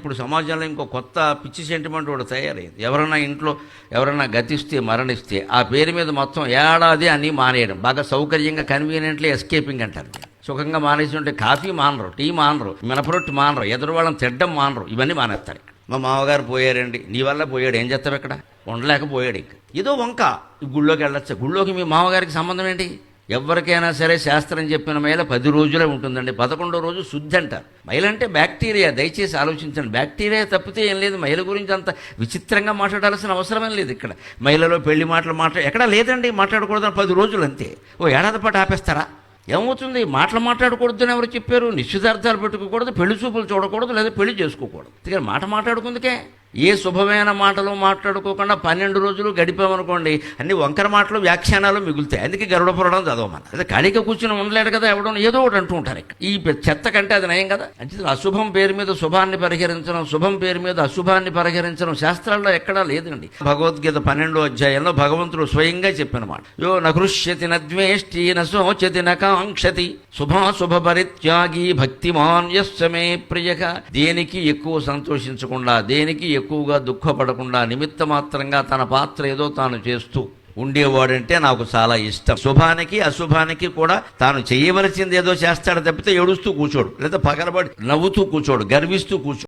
ఇప్పుడు సమాజంలో ఇంకో కొత్త పిచ్చి సెంటిమెంట్ కూడా తయారైంది. ఎవరైనా గతిస్తే మరణిస్తే ఆ పేరు మీద మొత్తం ఏడాది అని మానేయడం, బాగా సౌకర్యంగా కన్వీనియంట్లీ ఎస్కేపింగ్ అంటారు. సుఖంగా మానేసి ఉంటే కాఫీ మానరు, టీ మానరు, మినపరొట్టి మానరు, ఎదురు వాళ్ళని తిట్టడం మానరు, ఇవన్నీ మానేస్తారు. మా మామగారు పోయారండి, నీ వల్ల పోయాడు, ఏం చేస్తావు ఇక్కడ, ఉండలేకపోయాడు. ఇంక ఏదో వంక గుళ్ళోకి వెళ్ళొచ్చు. గుళ్ళోకి మీ మామగారికి సంబంధం ఏంటి? ఎవరికైనా సరే శాస్త్రం చెప్పిన మైల 10 రోజులే ఉంటుందండి. 11వ రోజు శుద్ధి అంటారు. మైల అంటే బ్యాక్టీరియా. దయచేసి ఆలోచించండి, బ్యాక్టీరియా తప్పితే ఏం లేదు. మైల గురించి అంత విచిత్రంగా మాట్లాడాల్సిన అవసరమేం లేదు. ఇక్కడ మైలలో పెళ్లి మాటలు ఎక్కడా లేదండి. మాట్లాడకూడదని 10 రోజులు అంతే. ఓ ఏడాది పాటు ఆపేస్తారా? ఏమవుతుంది? మాట్లాడకూడదు అని ఎవరు చెప్పారు? నిశ్చితార్థాలు పెట్టుకోకూడదు, పెళ్లి చూపులు చూడకూడదు, లేదా పెళ్లి చేసుకోకూడదు. అందుకని మాట్లాడుకుందుకే ఏ శుభమైన మాటలు మాట్లాడుకోకుండా 12 రోజులు గడిపామనుకోండి, అన్ని వంకర మాటలు వ్యాఖ్యానాలు మిగులుతాయి. అందుకే గరుడ పురాణం చదవమని. అదే ఖాళీగా కూర్చుని ఉండలేడు కదా, ఎవడో ఏదో ఒకటి అంటూ ఉంటారు. ఈ చెత్త కంటే అది నయం కదా. అంటే అశుభం పేరు మీద శుభాన్ని పరిహరించడం, శుభం పేరు మీద అశుభాన్ని పరిహరించడం శాస్త్రాల్లో ఎక్కడా లేదండి. భగవద్గీత 12వ అధ్యాయంలో భగవంతుడు స్వయంగా చెప్పిన మాట, యో నృష్యతి నద్వేష్టి నశోచతి నకాంక్షతి శుభాశుభ పరిత్యాగి భక్తిమాన్ యస్సమే ప్రియక. దేనికి ఎక్కువ సంతోషించకుండా, దేనికి ఎక్కువగా దుఃఖపడకుండా, నిమిత్త మాత్రంగా తన పాత్ర ఏదో తాను చేస్తూ ఉండేవాడంటే నాకు చాలా ఇష్టం. శుభానికి అశుభానికి కూడా తాను చేయవలసింది ఏదో చేస్తాడు తప్పితే ఏడుస్తూ కూర్చోడు, లేదా పగలబడి నవ్వుతూ కూర్చోడు, గర్విస్తూ కూర్చోడు.